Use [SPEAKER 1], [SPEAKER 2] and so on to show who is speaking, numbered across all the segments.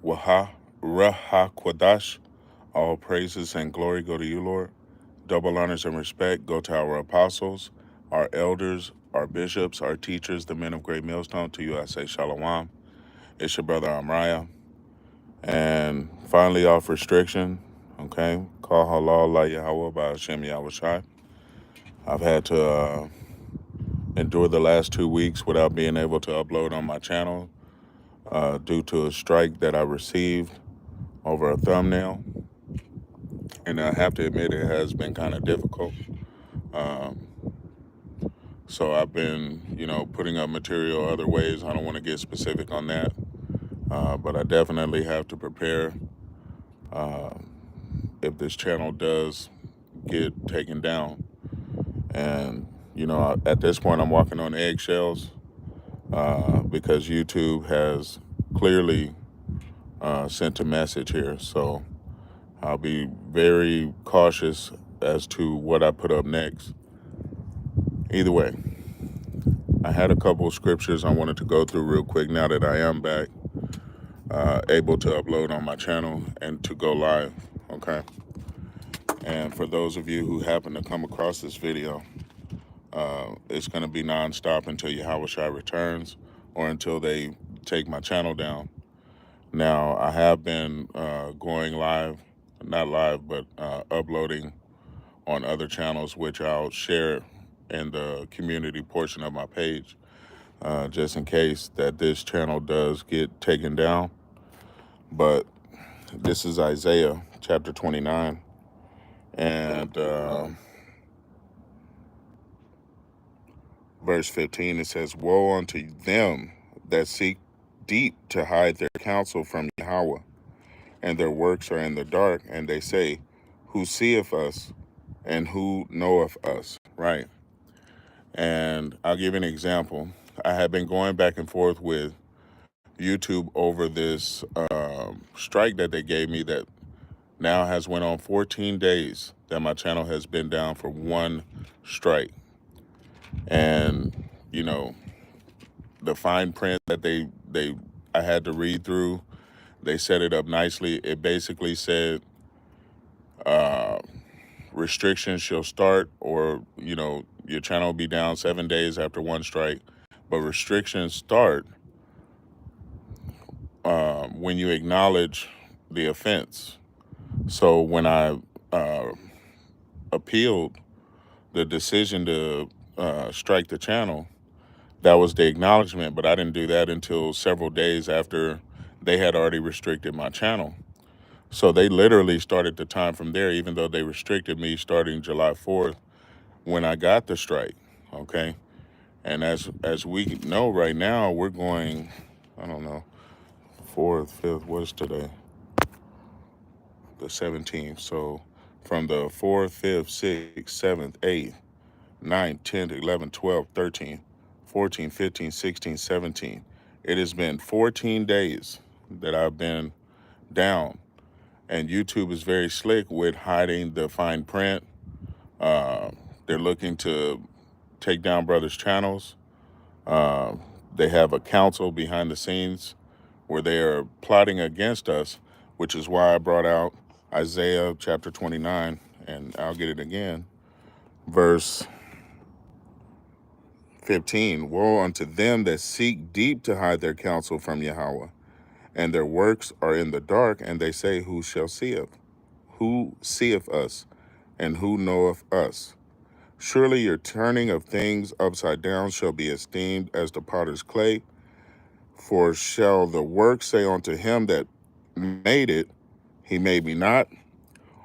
[SPEAKER 1] Waha Raha Kwadash. All praises and glory go to you, Lord. Double honors and respect go to our apostles, our elders, our bishops, our teachers, the men of Great Millstone. To you I say shalom. It's your brother Amraya. And finally, off restriction, okay? Call halal la Yahweh by Hashem Yahushai. I've had to endure the last 2 weeks without being able to upload on my channel due to a strike that I received over a thumbnail. And I have to admit, it has been kind of difficult. Um, so I've been, putting up material other ways. I don't want to get specific on that. But I definitely have to prepare uh, if this channel does get taken down. And, at this point, I'm walking on eggshells because YouTube has clearly sent a message here. So I'll be very cautious as to what I put up next. Either way, I had a couple of scriptures I wanted to go through real quick now that I am back, able to upload on my channel and to go live, okay? And for those of you who happen to come across this video, it's going to be nonstop until Yahushua returns or until they take my channel down. Now, I have been going live, not live, but uploading on other channels, which I'll share in the community portion of my page, just in case that this channel does get taken down. But this is Isaiah chapter 29, and verse 15, it says, "Woe unto them that seek deep to hide their counsel from Yahweh, and their works are in the dark, and they say, who seeth us, and who knoweth us?" Right? And I'll give an example. I have been going back and forth with YouTube over this strike that they gave me that now has went on 14 days that my channel has been down for one strike. And, the fine print that I had to read through, they set it up nicely. It basically said restrictions shall start, or, your channel will be down 7 days after one strike. But restrictions start when you acknowledge the offense. So when I appealed the decision to strike the channel, that was the acknowledgement, but I didn't do that until several days after they had already restricted my channel. So they literally started the time from there, even though they restricted me starting July 4th when I got the strike, okay? And as we know right now, we're going, I don't know, 4th, 5th, what's today? The 17th. So from the 4th, 5th, 6th, 7th, 8th, 9th, 10th, 11th, 12th, 13th, 14th, 15th, 16th, 17th. It has been 14 days that I've been down. And YouTube is very slick with hiding the fine print. They're looking to take down brothers' channels. They have a council behind the scenes where they are plotting against us, which is why I brought out Isaiah chapter 29, and I'll get it again, verse 15. "Woe unto them that seek deep to hide their counsel from Yahweh, and their works are in the dark, and they say, who shall seeth? Who seeth us, and who knoweth us? Surely your turning of things upside down shall be esteemed as the potter's clay. For shall the work say unto him that made it, he made me not?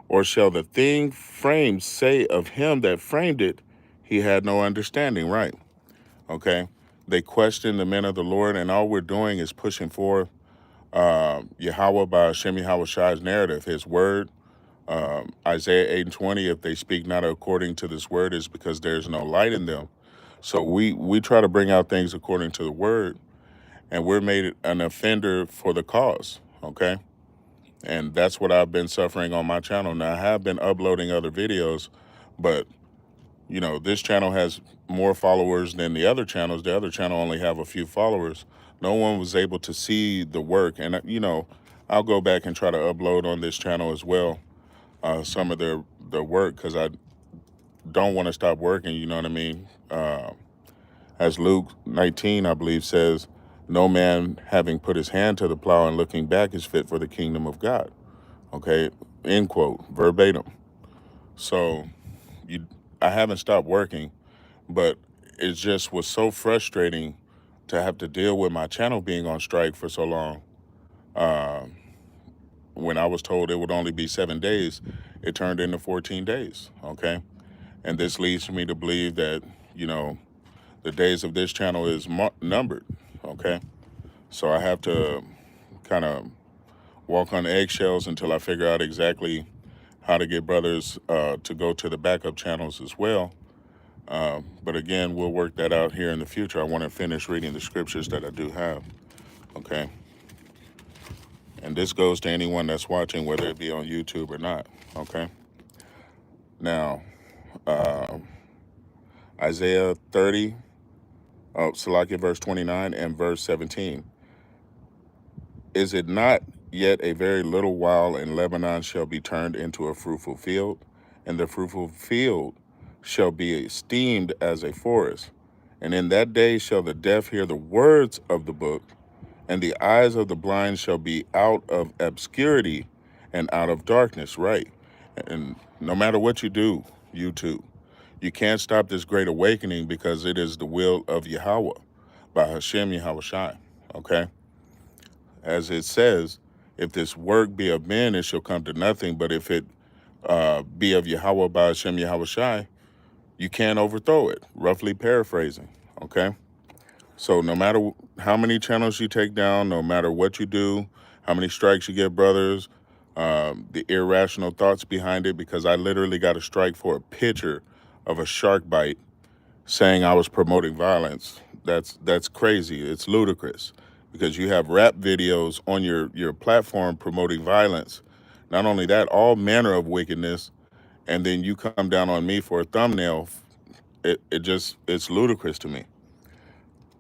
[SPEAKER 1] Or shall the thing framed say of him that framed it, he had no understanding?" Right? Okay? They question the men of the Lord, and all we're doing is pushing forth Yahweh by Hashem Yahushai's narrative, his word. Isaiah 8:20, "If they speak not according to this word, is because there's no light in them." So we try to bring out things according to the word, and we're made an offender for the cause, okay? And that's what I've been suffering on my channel. Now, I have been uploading other videos, but, this channel has more followers than the other channels. The other channel only have a few followers. No one was able to see the work. And, I'll go back and try to upload on this channel as well some of their work, because I don't want to stop working. You know what I mean? As Luke 19, I believe, says, "No man having put his hand to the plow and looking back is fit for the kingdom of God." Okay, end quote, verbatim. So you, I haven't stopped working, but it just was so frustrating to have to deal with my channel being on strike for so long. When I was told it would only be 7 days, it turned into 14 days. Okay, and this leads me to believe that, you know, the days of this channel is numbered. Okay, so I have to kind of walk on eggshells until I figure out exactly how to get brothers to go to the backup channels as well. But again, we'll work that out here in the future. I want to finish reading the scriptures that I do have. Okay, and this goes to anyone that's watching, whether it be on YouTube or not. Okay, now Isaiah 30, Salakia, verse 29 and verse 17. Is it not yet a very little while, and Lebanon shall be turned into a fruitful field, and the fruitful field shall be esteemed as a forest? And in that day shall the deaf hear the words of the book, and the eyes of the blind shall be out of obscurity and out of darkness. Right. And no matter what you do, YouTube, you can't stop this great awakening, because it is the will of Yahweh by Hashem Yahweh Shai. Okay. As it says, if this work be of men, it shall come to nothing. But if it be of Yahweh by Hashem Yahweh Shai, you can't overthrow it. Roughly paraphrasing. Okay. So no matter how many channels you take down, no matter what you do, how many strikes you get, brothers, the irrational thoughts behind it, because I literally got a strike for a picture of a shark bite saying I was promoting violence. That's crazy. It's ludicrous, because you have rap videos on your platform promoting violence. Not only that, all manner of wickedness, and then you come down on me for a thumbnail. It's ludicrous to me.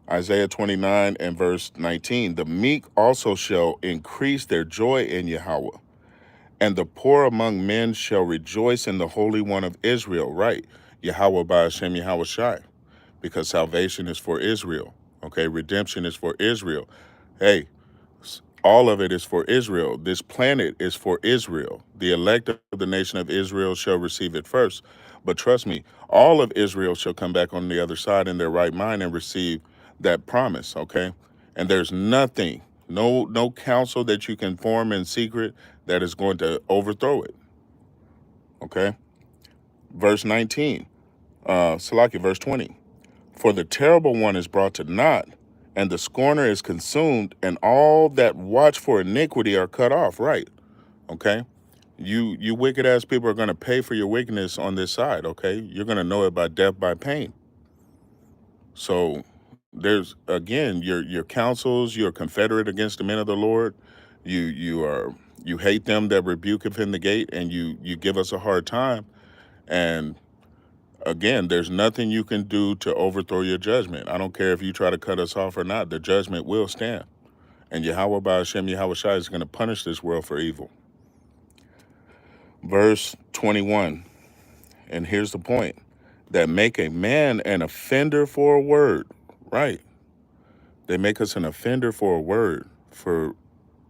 [SPEAKER 1] Isaiah 29 and verse 19, the meek also shall increase their joy in Yahweh, and the poor among men shall rejoice in the Holy One of Israel. Right, Yahweh by Hashem Yahweh Shai, because salvation is for Israel. Okay, redemption is for Israel. Hey, all of it is for Israel. This planet is for Israel. The elect of the nation of Israel shall receive it first. But trust me, all of Israel shall come back on the other side in their right mind and receive that promise, okay? And there's nothing, no council that you can form in secret that is going to overthrow it, okay? Verse 19, Salakia, verse 20. For the terrible one is brought to naught, and the scorner is consumed, and all that watch for iniquity are cut off. Right, okay? You wicked ass people are going to pay for your wickedness on this side, okay? You're going to know it by death, by pain. So there's, again, your counsels, you're confederate against the men of the Lord. You hate them that rebuketh in the gate, and you give us a hard time. And again, there's nothing you can do to overthrow your judgment. I don't care if you try to cut us off or not. The judgment will stand. And Yahweh by Hashem Yahweh Shai is going to punish this world for evil. Verse 21, and here's the point, that make a man an offender for a word. Right. They make us an offender for a word, for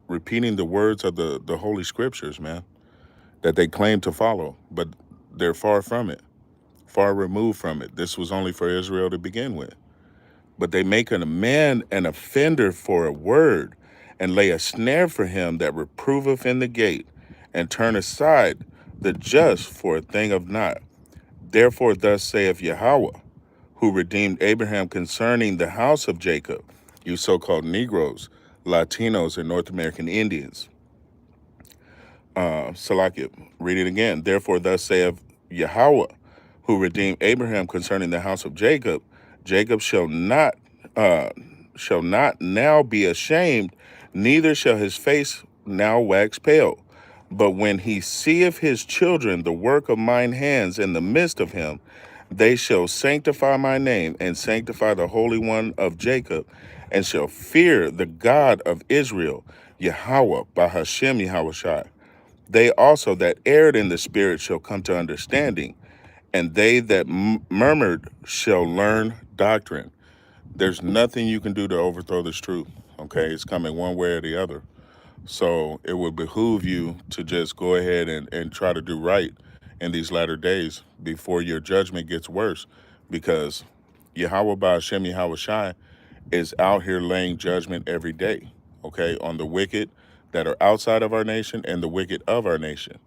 [SPEAKER 1] repeating the words of the Holy Scriptures, man, that they claim to follow, but they're far from it, far removed from it. This was only for Israel to begin with. But they make a man an offender for a word, and lay a snare for him that reproveth in the gate, and turn aside the just for a thing of naught. Therefore thus saith Yahweh, who redeemed Abraham concerning the house of Jacob, you so-called Negroes, Latinos, and North American Indians. Salakia, read it again. Therefore thus saith Yahweh, who redeemed Abraham concerning the house of Jacob, Jacob shall not now be ashamed, neither shall his face now wax pale. But when he seeth his children, the work of mine hands in the midst of him, they shall sanctify my name, and sanctify the Holy One of Jacob, and shall fear the God of Israel. Yahweh, by Hashem Yahushai. They also that erred in the spirit shall come to understanding, and they that murmured shall learn doctrine. There's nothing you can do to overthrow this truth. Okay, it's coming one way or the other. So it would behoove you to just go ahead and try to do right in these latter days before your judgment gets worse, because Yahweh by Hashem Yahushai is out here laying judgment every day, okay, on the wicked that are outside of our nation and the wicked of our nation,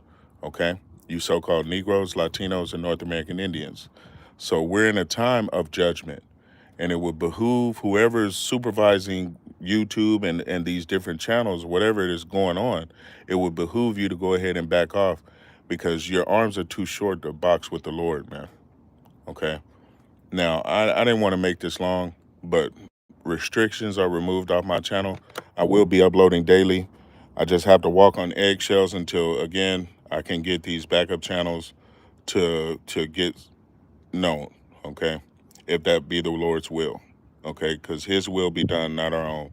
[SPEAKER 1] okay? You so-called Negroes, Latinos, and North American Indians. So we're in a time of judgment, and it would behoove whoever's supervising YouTube and these different channels, whatever it is going on, it would behoove you to go ahead and back off, because your arms are too short to box with the Lord, man, okay? Now, I didn't want to make this long, but restrictions are removed off my channel. I will be uploading daily. I just have to walk on eggshells until, again, I can get these backup channels to get known, okay? If that be the Lord's will, okay? Because his will be done, not our own.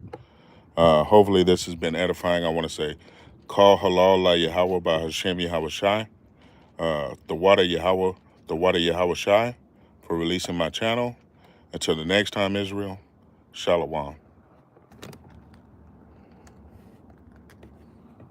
[SPEAKER 1] Hopefully this has been edifying. I want to say, call halal la Yahweh by Hashem Yahweh Shai. The water Yahweh Shai, for releasing my channel. Until the next time, Israel, Shalom.